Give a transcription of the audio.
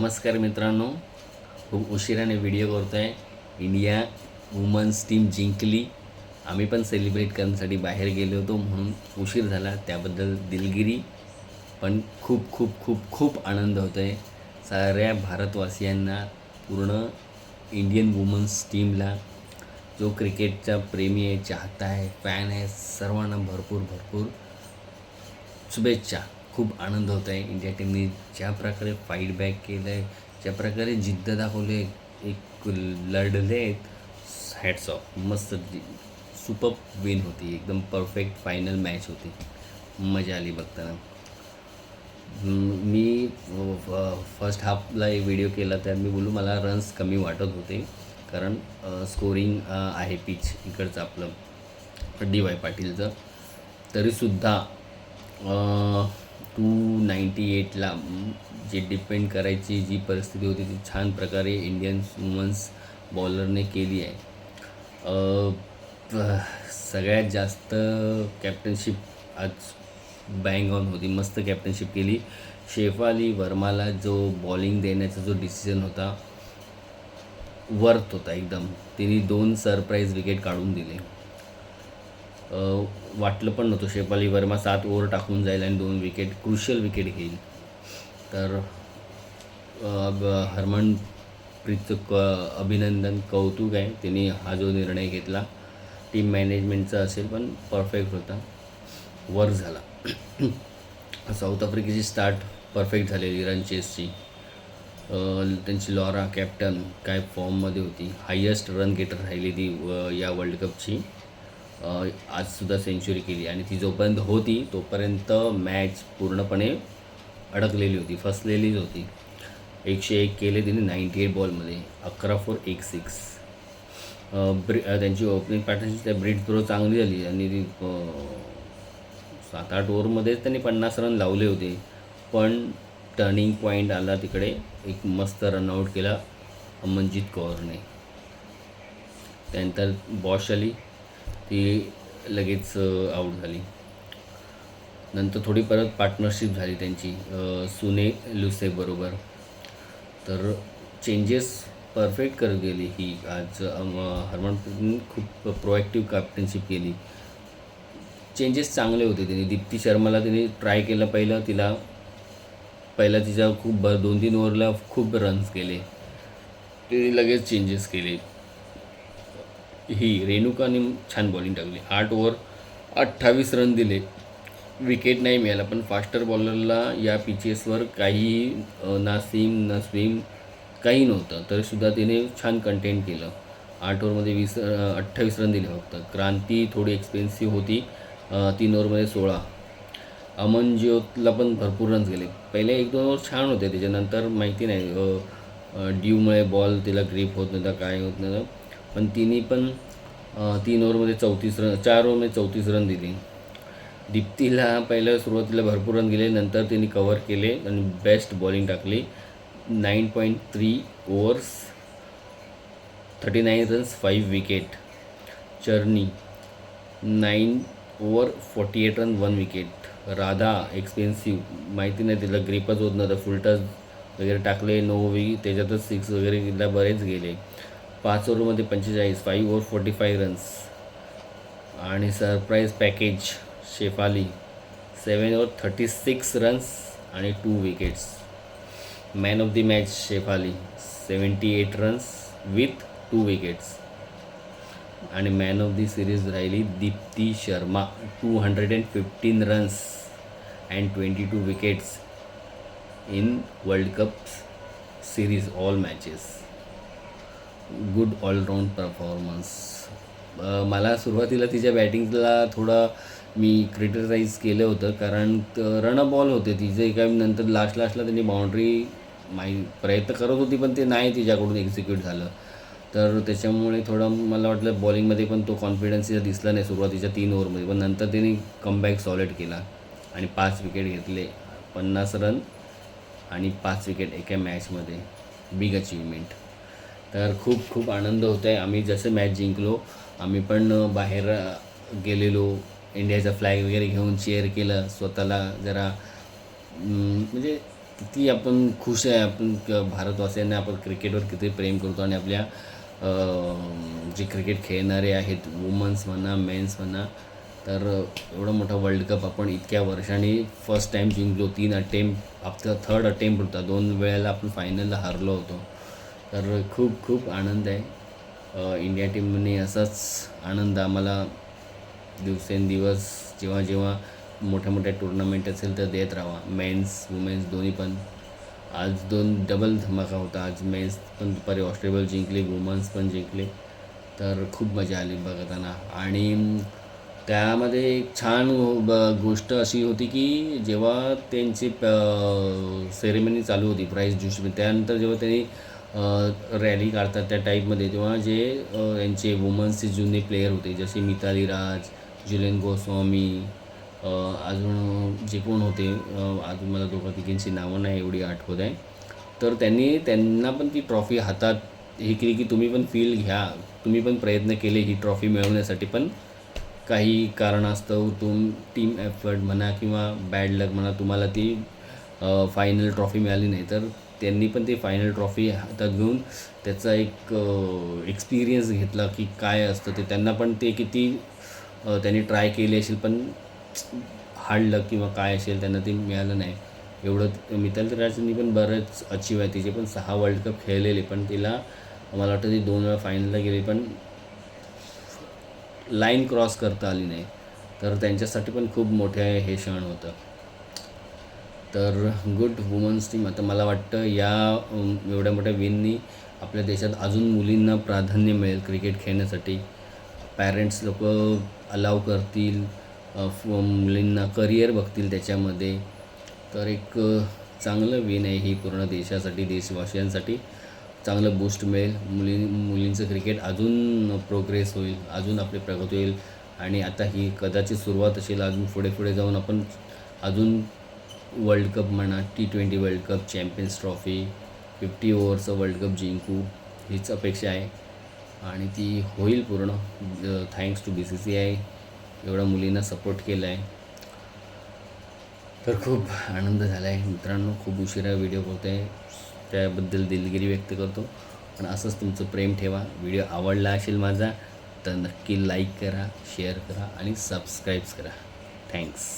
नमस्कार मित्रांनो, खूप उशिराने व्हिडिओ करतो आहे. इंडिया वुमन्स टीम जिंकली. आम्ही पण सेलिब्रेट करण्यासाठी बाहेर गेलो होतो म्हणून उशीर झाला, त्याबद्दल दिलगिरी. पण खूप खूप खूप खूप आनंद होतो आहे साऱ्या भारतवासियांना, पूर्ण इंडियन वुमन्स टीमला. जो क्रिकेटचा प्रेमी आहे, चाहता आहे, फॅन आहे, सर्वांना भरपूर भरपूर शुभेच्छा. खूप आनंद होत आहे. इंडिया टीमने ज्या प्रकारे फाईट बॅक केलं आहे, ज्या प्रकारे जिद्द दाखवले, एक लढले आहेत, हॅट्स ऑफ. मस्त सुपर विन होती, एकदम परफेक्ट फायनल मॅच होती. मजा आली बघताना. मी फर्स्ट हाफला एक व्हिडिओ केला, त्यात मी बोलू मला रन्स कमी वाटत होते, कारण स्कोरिंग आहे पिच इकडचं आपलं डी वाय पाटीलचं. तरीसुद्धा 298ला जे डिपेंड करायची जी परिस्थिती होती ती छान प्रकारे इंडियन वुमन्स बॉलरने केली आहे. सगळ्यात जास्त कॅप्टनशिप आज बँग ऑन होती, मस्त कॅप्टनशिप केली. शेफाली वर्माला जो बॉलिंग देण्याचा जो डिसिजन होता, वर्थ होता एकदम. तिने 2 सरप्राईज विकेट काढून दिले. वाटलं पण नव्हतं शेफाली वर्मा 7 ओव्हर टाकून जाईल आणि 2 विकेट, क्रुशियल विकेट घेईल. तर हरमनप्रीतचं अभिनंदन, कौतुक आहे. तिने हा जो निर्णय घेतला, टीम मॅनेजमेंटचा असेल पण परफेक्ट होता, वर झाला. साऊथ आफ्रिकेची स्टार्ट परफेक्ट झालेली, रन चेसची. त्यांची लॉरा कॅप्टन काय फॉर्ममध्ये होती, हायेस्ट रन गेटर राहिली ती या वर्ल्ड कपची. आजसुद्धा सेंचुरी केली आणि ती जोपर्यंत होती तोपर्यंत मॅच पूर्णपणे अडकलेली होती, फसलेलीच होती. 101 केले तिने 98 बॉलमध्ये, 11 for 1 6. त्यांची ओपनिंग पार्टनरशिप त्या ब्रिड्सबरो चांगली झाली आणि ती 7-8 ओव्हरमध्येच त्यांनी 50 रन लावले होते. पण टर्निंग पॉईंट आला तिकडे, एक मस्त रनआउट केला अमनजीत कौरने. त्यानंतर बॉश आली, ती लगेच आऊट झाली. नंतर थोडी परत पार्टनरशिप झाली त्यांची सुने लुसे बरोबर. तर चेंजेस परफेक्ट करत गेली ही. आज हरमनप्रीतने खूप प्रोॲक्टिव्ह कॅप्टनशिप केली. चेंजेस चांगले होते. तिने दीप्ती शर्माला तिने ट्राय केलं पहिला तिच्या खूप 2-3 ओव्हरला खूप रन्स केले, तिने लगेच चेंजेस केले. ही रेणुकाने छान बॉलिंग टाकली, 8 ओव्हर 28 रन दिले. विकेट नाही मिळाला, पण फास्टर बॉलरला या पिचेसवर काही ना सीम ना स्विम काही नव्हतं, तरीसुद्धा तिने छान कंटेंट केलं. 8 ओव्हरमध्ये 28 रन दिले फक्त. क्रांती थोडी एक्सपेन्सिव्ह होती, 3 ओव्हरमध्ये 16. अमनज्योतला पण भरपूर रन्स गेले. पहिले 1-2 ओव्हर छान होते, त्याच्यानंतर माहिती नाही ड्यूमुळे बॉल तिला ग्रीप होत नव्हता, काय होत नव्हतं. पण तिने पण 3 ओव्हरमध्ये 34 रन, 4 ओव्हरमध्ये 34 रन दिली. दीप्तीला पहिल्या सुरुवातीला भरपूर रन गेले, नंतर तिने कव्हर केले आणि बेस्ट बॉलिंग टाकली. 9.3 overs 39 runs 5 wicket. Charni 9 over 48 run 1 wicket. Radha expensive, माहिती नाही तिला ग्रिपच होत नव्हतं, फुलटच वगैरे टाकले, 9 त्याच्यातच 6 वगैरे तिला बरेच गेले. 5 ओव्हरमध्ये 45, 5 ओव्हर 45 रन्स. आणि surprise package Shefali 7 over 36 runs आणि 2 wickets. Man of the match Shefali 78 runs with 2 wickets. आणि मॅन ऑफ द सिरीज राहिली Deepti Sharma, 215 runs and 22 wickets in world cup series all matches. Good allround performance. मला सुरुवातीला तिच्या बॅटिंगला थोडं मी क्रिटिसाईज केलं होतं, कारण रन बॉल होते तिचे काय. नंतर लास्टला त्यांनी बाउंड्री प्रयत्न करत होती, पण ते नाही तिच्याकडून एक्झिक्यूट झालं. तर त्याच्यामुळे थोडं मला वाटलं बॉलिंगमध्ये पण तो कॉन्फिडन्स तिचा दिसला नाही सुरुवातीच्या 3 ओव्हरमध्ये. पण नंतर तिने कमबॅक सॉलिड केला आणि 5 विकेट घेतले, 50 रन आणि 5 विकेट एका मॅचमध्ये. Big achievement. तर खूप खूप आनंद होत आहे. आम्ही जसं मॅच जिंकलो, आम्ही पण बाहेर गेलेलो, इंडियाचा फ्लॅग वगैरे घेऊन चेअर केलं, स्वतःला जरा म्हणजे किती आपण खुश आहे आपण भारतवासियांना आपण क्रिकेटवर किती प्रेम करतो आणि आपल्या जे क्रिकेट खेळणारे आहेत वुमन्स म्हणा मेन्स म्हणा तर एवढा मोठा वर्ल्ड कप आपण इतक्या वर्षांनी फर्स्ट टाईम जिंकलो. 3 अटेम्प्ट आपला थर्ड अटेम्प्ट होता. 2 वेळेला आपण फायनलला हारलो होतो. तर खूप खूप आनंद आहे. इंडिया टीमने असाच आनंद आम्हाला दिवसेंदिवस जेव्हा जेव्हा मोठ्या मोठ्या टुर्नामेंट असेल तर देत राहावा. मेन्स वुमेन्स दोन्ही पण. आज 2 डबल धमाका होता. आज मेन्स पण दुपारी ऑस्ट्रेलिया जिंकले, वुमन्स पण जिंकले. तर खूप मजा आली बघताना. आणि त्यामध्ये एक छान गोष्ट अशी होती की जेव्हा त्यांची सेरेमनी चालू होती प्राईज डिस्ट्रीब्युशन त्यानंतर जेव्हा त्यांनी रॅली काढतात त्या टाईपमध्ये तेव्हा जे यांचे वुमन्सचे जुने प्लेयर होते जसे मिताली राज, जुलेन गोस्वामी, अजून जे कोण होते अजून मला दोघा तिघींची नावं नाही एवढी आठवत आहे. तर त्यांना पण ती ट्रॉफी हातात हे केली की तुम्ही पण फील घ्या. तुम्ही पण प्रयत्न केले ही ट्रॉफी मिळवण्यासाठी पण काही कारणास्तव टीम एफर्ट म्हणा किंवा बॅड लक म्हणा तुम्हाला ती फायनल ट्रॉफी मिळाली नाही. तर त्यांनी पण ती फायनल ट्रॉफी हातात घेऊन त्याचा एक एक्सपिरियन्स घेतला की काय असतं ते. त्यांना पण ते किती त्यांनी ट्राय केली असेल पण हार्ड लक किंवा काय असेल त्यांना ते मिळालं नाही. एवढं मिताली राजनी पण बरंच अचीव आहे. तिचे पण 6 वर्ल्ड कप खेळलेले पण तिला मला वाटतं ती 2 वेळा फायनलला गेली पण लाईन क्रॉस करता आली नाही. तर त्यांच्यासाठी पण खूप मोठे हे क्षण होतं. तर गुड वुमन्स टीम. आता मला वाटतं या एवढ्या मोठ्या विननी आपल्या देशात अजून मुलींना प्राधान्य मिळेल क्रिकेट खेळण्यासाठी. पॅरेंट्स लोक अलाव करतील, मुलींना करिअर बघतील त्याच्यामध्ये. तर एक चांगलं विन आहे ही पूर्ण देशासाठी देशवासियांसाठी. चांगलं बूस्ट मिळेल. मुलींचं क्रिकेट अजून प्रोग्रेस होईल, अजून आपली प्रगती होईल. आणि आता ही कदाचित सुरुवात असेल. अजून पुढे पुढे जाऊन आपण अजून वर्ल्ड कप म्हणा, T20 world cup, champions trophy, 50 ओव्हरचं वर्ल्ड कप जिंकू हीच अपेक्षा आहे आणि ती होईल पूर्ण. थँक्स टू BCCI एवढा मुलींना सपोर्ट केला आहे. तर खूप आनंद झाला आहे मित्रांनो. खूप उशिरा व्हिडिओ होत आहे त्याबद्दल दिलगिरी व्यक्त करतो. पण असंच तुमचं प्रेम ठेवा. व्हिडिओ आवडला असेल माझा तर नक्की लाईक करा, शेअर करा आणि सबस्क्राईब करा. थँक्स.